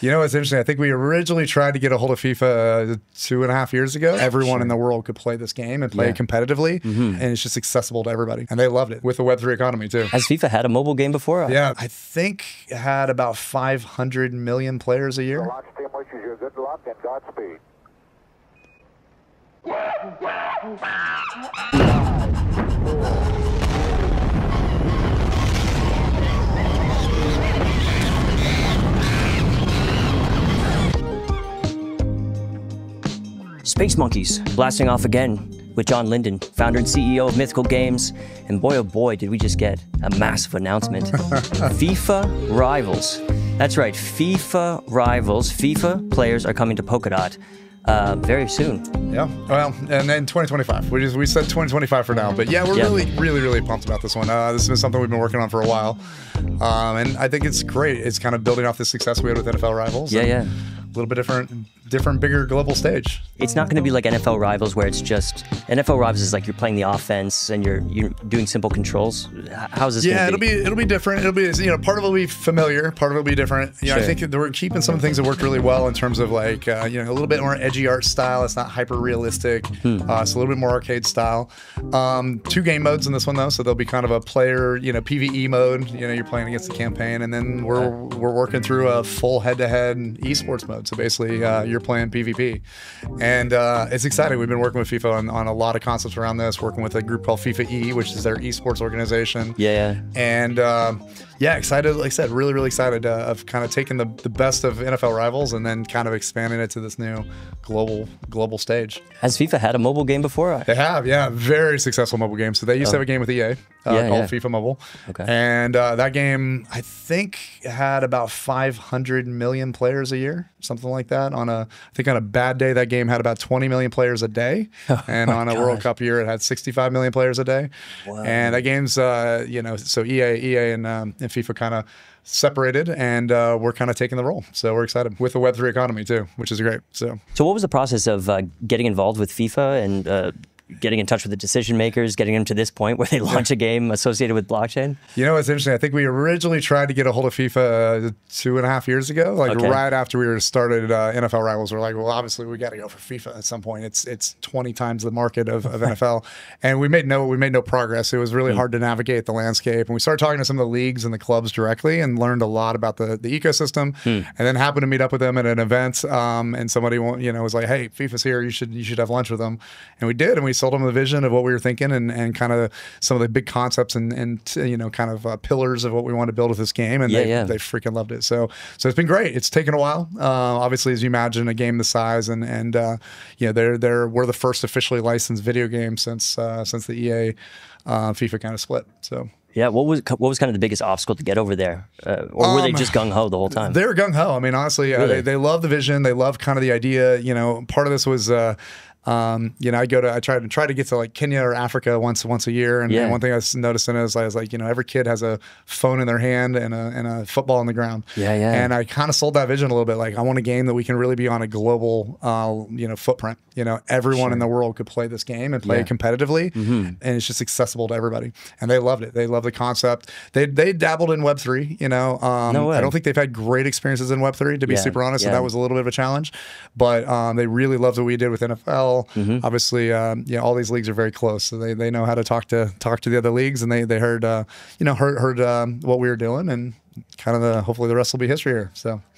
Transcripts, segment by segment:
You know what's interesting? I think we originally tried to get a hold of FIFA 2.5 years ago. Everyone in the world could play this game and play it competitively, and it's just accessible to everybody. And they loved it with the Web3 economy too. Has FIFA had a mobile game before? Yeah, I think it had about 500 million players a year. Launch team wishes you good luck and Godspeed. Space Monkeys blasting off again with John Linden, founder and CEO of Mythical Games. And boy, oh boy, did we just get a massive announcement. FIFA Rivals. That's right, FIFA Rivals. FIFA players are coming to Polkadot very soon. Yeah, well, and then 2025. We said 2025 for now, but yeah, we're really pumped about this one. This has been something we've been working on for a while, and I think it's great. It's kind of building off the success we had with NFL Rivals. Yeah. A little bit different, bigger global stage. It's not going to be like NFL Rivals where it's just NFL Rivals is like you're playing the offense and you're doing simple controls. How's this? Yeah, gonna be? it'll be different. It'll be part of it will be familiar, part of it will be different. You know, I think that we're keeping some things that worked really well in terms of like a little bit more edgy art style. It's not hyper realistic. It's a little bit more arcade style. 2 game modes in this one though, so there'll be kind of a player PvE mode. You're playing against the campaign, and then we're working through a full head-to-head esports mode. So basically, you're playing PvP, and it's exciting. We've been working with FIFA on a lot of concepts around this. Working with a group called FIFA E, which is their esports organization. And excited. Like I said, really excited of kind of taking the best of NFL Rivals and then kind of expanding it to this new global stage. Has FIFA had a mobile game before? They have, yeah, very successful mobile game. So they used to have a game with EA called FIFA Mobile. Okay. And that game, I think, had about 500 million players a year, something like that. I think on a bad day, that game had about 20 million players a day. And on a World Cup year, it had 65 million players a day. Wow. And that game's, so EA and FIFA kind of separated, and we're kind of taking the role. So we're excited with the Web3 economy too, which is great. So what was the process of getting involved with FIFA and getting in touch with the decision makers, getting them to this point where they launch a game associated with blockchain? You know what's interesting? I think we originally tried to get a hold of FIFA 2.5 years ago, right after we started NFL Rivals. We're like, well, obviously we got to go for FIFA at some point. It's 20 times the market of NFL, and we made no progress. It was really hard to navigate the landscape, and we started talking to some of the leagues and the clubs directly, and learned a lot about the ecosystem. And then happened to meet up with them at an event, and somebody was like, hey, FIFA's here. You should have lunch with them, and we did, and we sold them the vision of what we were thinking and kind of some of the big concepts and kind of pillars of what we want to build with this game, and they freaking loved it. So it's been great. It's taken a while, obviously, as you imagine, a game this size, and we're the first officially licensed video game since the EA FIFA kind of split. So. Yeah, what was kind of the biggest obstacle to get over there, or were they just gung ho the whole time? They were gung ho. I mean, honestly, really? they love the vision. They love kind of the idea. Part of this was. I try to get to like Kenya or Africa once a year, and one thing I was noticing is I was like, every kid has a phone in their hand and a football on the ground. And I kind of sold that vision a little bit. Like, I want a game that we can really be on a global, footprint. Everyone in the world could play this game and play it competitively, and it's just accessible to everybody. And they loved it. They love the concept. They dabbled in Web3. No way. I don't think they've had great experiences in Web3, to be super honest. So that was a little bit of a challenge, but they really loved what we did with NFL. Obviously, all these leagues are very close, so they know how to talk to the other leagues, and they heard what we were doing, and kind of hopefully the rest will be history here.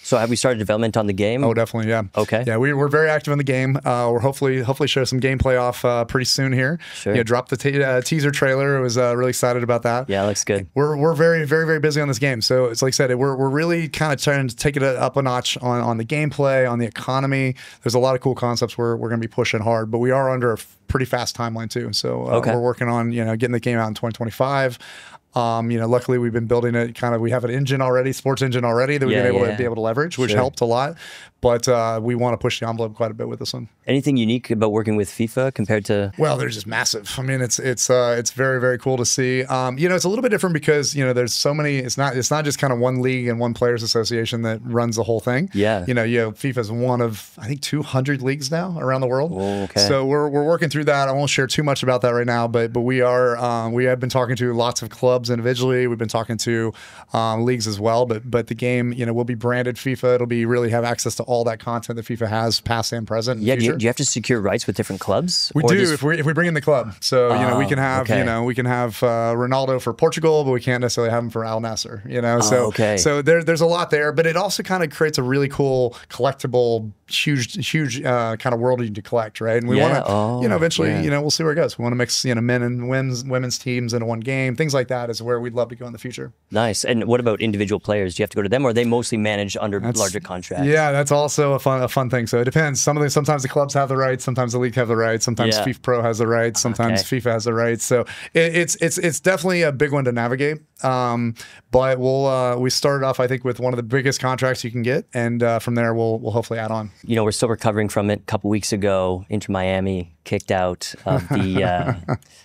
So have we started development on the game? Oh, definitely, yeah. Okay. Yeah, we're very active in the game. We're hopefully show some gameplay off pretty soon here. Sure. Dropped the teaser trailer. I was really excited about that. Yeah, it looks good. We're very busy on this game. So it's like I said, we're really kind of trying to take it up a notch on the gameplay, on the economy. There's a lot of cool concepts we're going to be pushing hard, but we are under a pretty fast timeline too. So we're working on getting the game out in 2025. Luckily we've been building it we have an engine already, sports engine already that we've been able to leverage, which helped a lot. but we want to push the envelope quite a bit with this one. Anything unique about working with FIFA compared to? Well, they're just massive. I mean, it's very, very cool to see. It's a little bit different because there's so many. It's not just kind of one league and one players association that runs the whole thing. Yeah. FIFA's one of, I think, 200 leagues now around the world. Oh, okay. So we're working through that. I won't share too much about that right now, but we have been talking to lots of clubs individually. We've been talking to leagues as well. But the game, will be branded FIFA. It'll be really have access to all that content that FIFA has, past and present. Yeah. Do you have to secure rights with different clubs? We do if we bring in the club. So we can have Ronaldo for Portugal, but we can't necessarily have him for Al Nassr. So there's a lot there, but it also kind of creates a really cool collectible, huge kind of world you to collect, right? And we want to eventually we'll see where it goes. We want to mix men and women's teams into one game. Things like that is where we'd love to go in the future. Nice. And what about individual players? Do you have to go to them, or are they mostly managed under larger contracts? Yeah, that's also a fun thing. So it depends. Sometimes the clubs have the rights, sometimes the league have the rights, sometimes FIFA Pro has the rights, sometimes FIFA has the rights. So it's definitely a big one to navigate. But we started off, I think, with one of the biggest contracts you can get, and from there we'll hopefully add on. We're still recovering from it. A couple weeks ago, Inter Miami kicked out of the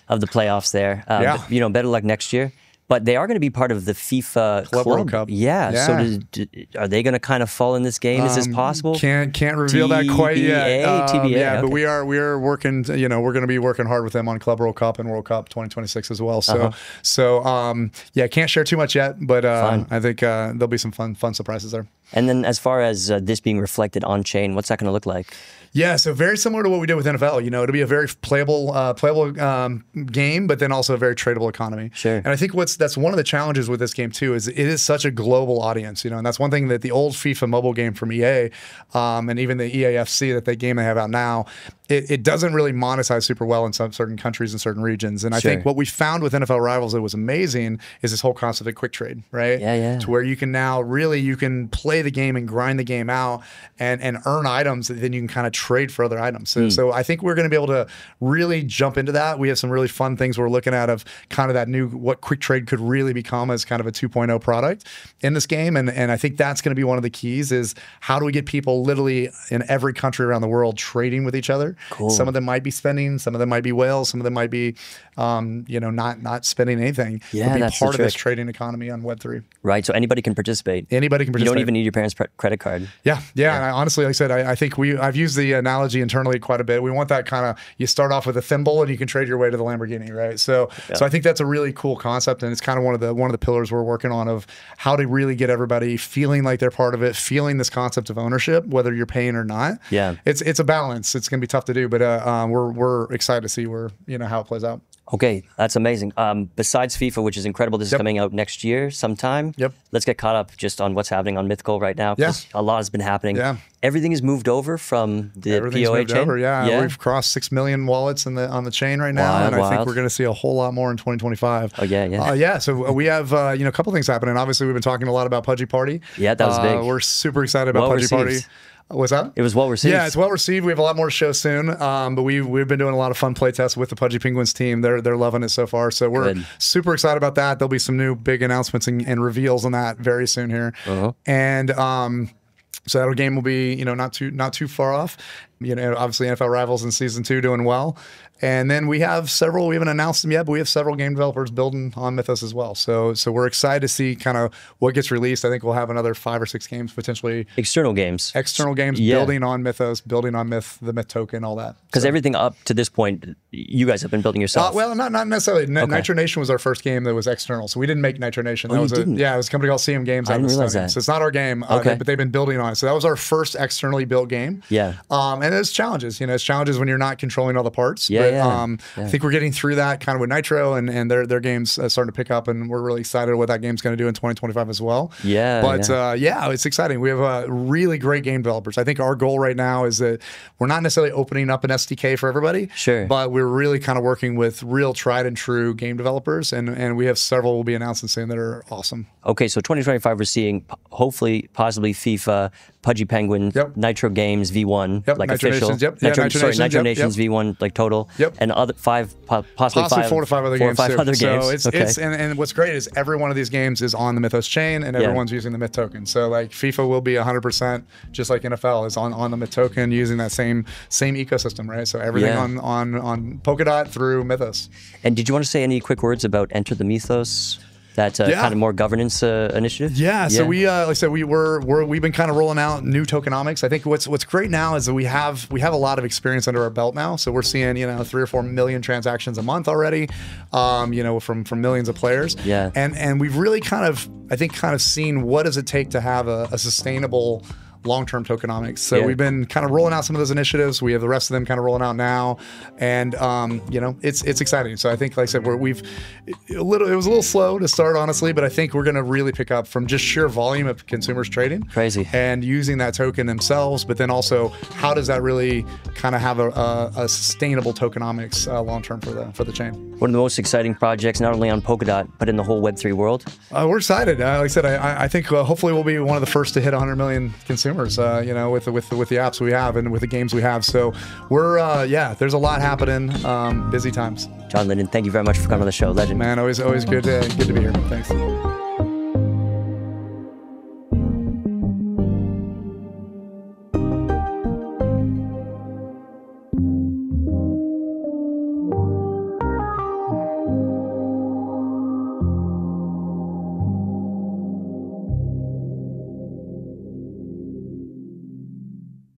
of the playoffs there. But, better luck next year. But they are going to be part of the FIFA Club World Cup. Yeah. So are they going to kind of fall in this game? Is this possible? Can't reveal that quite yet. TBA. Yeah, okay. but we are working. We're going to be working hard with them on Club World Cup and World Cup 2026 as well. So can't share too much yet, but I think there'll be some fun surprises there. And then as far as this being reflected on chain, what's that going to look like? Yeah, so very similar to what we did with NFL. It'll be a very playable game, but then also a very tradable economy. Sure. And I think that's one of the challenges with this game too is it is such a global audience. And that's one thing that the old FIFA mobile game from EA, and even the EAFC that game they have out now, it doesn't really monetize super well in some certain countries and certain regions. And I think what we found with NFL Rivals that was amazing is this whole concept of quick trade, right? Yeah. To where you can now you can play the game and grind the game out and earn items that then you can kind of trade for other items. So I think we're going to be able to really jump into that. We have some really fun things we're looking at of kind of that what quick trade could really become as kind of a 2.0 product in this game. And I think that's going to be one of the keys is how do we get people literally in every country around the world trading with each other? Cool. Some of them might be spending, some of them might be whales, some of them might be not spending anything. Yeah, that's part of this trading economy on Web3. Right. So anybody can participate. Anybody can participate. You don't even need your parents' credit card. Yeah. And I, honestly, like I said, I think I've used the analogy internally quite a bit. We want that kind of, you start off with a thimble and you can trade your way to the Lamborghini, right? So I think that's a really cool concept, and it's kind of one of the pillars we're working on of how to really get everybody feeling like they're part of it, feeling this concept of ownership, whether you're paying or not. Yeah. It's a balance. It's going to be tough to do, but we're excited to see how it plays out. Okay, that's amazing. Besides FIFA, which is incredible, this is coming out next year sometime. Yep. Let's get caught up just on what's happening on Mythical right now, because a lot has been happening. Yeah. Everything is moved over from the POA chain. Yeah. We've crossed 6 million wallets on the chain right now, and I think we're going to see a whole lot more in 2025. Oh yeah. So we have a couple things happening. Obviously, we've been talking a lot about Pudgy Party. Yeah, that was big. We're super excited about Pudgy Party. What's that? It was well received. Yeah, it's well received. We have a lot more shows soon, but we've been doing a lot of fun play tests with the Pudgy Penguins team. They're loving it so far, so we're super excited about that. There'll be some new big announcements and reveals on that very soon here, and so that game will be not too far off. Obviously NFL Rivals in season 2 doing well. And then we have several, we haven't announced them yet, but we have several game developers building on Mythos as well. So we're excited to see kind of what gets released. I think we'll have another 5 or 6 games potentially. External games building on Mythos, building on the Myth token, all that. Because everything up to this point, you guys have been building yourself. Well, not necessarily. Nitro Nation was our first game that was external, so we didn't make Nitro Nation. That was it was a company called CM Games. I didn't realize that. So it's not our game, but they've been building on it. So that was our first externally built game. Yeah. And there's challenges. It's challenges when you're not controlling all the parts. I think we're getting through that kind of with Nitro, and their games starting to pick up, and we're really excited what that game's going to do in 2025 as well. It's exciting. We have really great game developers. I think our goal right now is that we're not necessarily opening up an SDK for everybody, but we're really kind of working with real tried and true game developers, and we have several we'll be announcing soon that are awesome. Okay, so 2025 we're seeing hopefully possibly FIFA, Pudgy Penguin, Nitro Games, V1, like Nitro official. Nations, yep. Yeah, Nitro yep, Nations yep. V1 like total. Yep. And other possibly 4 to 5 other games. So okay. and what's great is every one of these games is on the Mythos chain, and everyone's using the Myth token. So like FIFA will be 100% just like NFL is on the Myth token using that same ecosystem, right? So everything on Polkadot through Mythos. And did you want to say any quick words about Enter the Mythos? That kind of more governance initiative. Yeah. So we, like I said, we've been kind of rolling out new tokenomics. I think what's great now is that we have a lot of experience under our belt now. So we're seeing 3 or 4 million transactions a month already, from millions of players. Yeah. And we've really kind of seen what does it take to have a sustainable long-term tokenomics. So we've been kind of rolling out some of those initiatives. We have the rest of them kind of rolling out now, and it's exciting. So I think, like I said, it was a little slow to start, honestly, but I think we're going to really pick up from just sheer volume of consumers trading, crazy, and using that token themselves. But then also, how does that really kind of have a sustainable tokenomics long-term for the chain? One of the most exciting projects, not only on Polkadot but in the whole Web3 world. We're excited. Like I said, I think hopefully we'll be one of the first to hit 100 million consumers. With the apps we have and with the games we have. So we're there's a lot happening. Busy times. John Linden, thank you very much for coming on the show. Legend. Man, always good to be here. Thanks.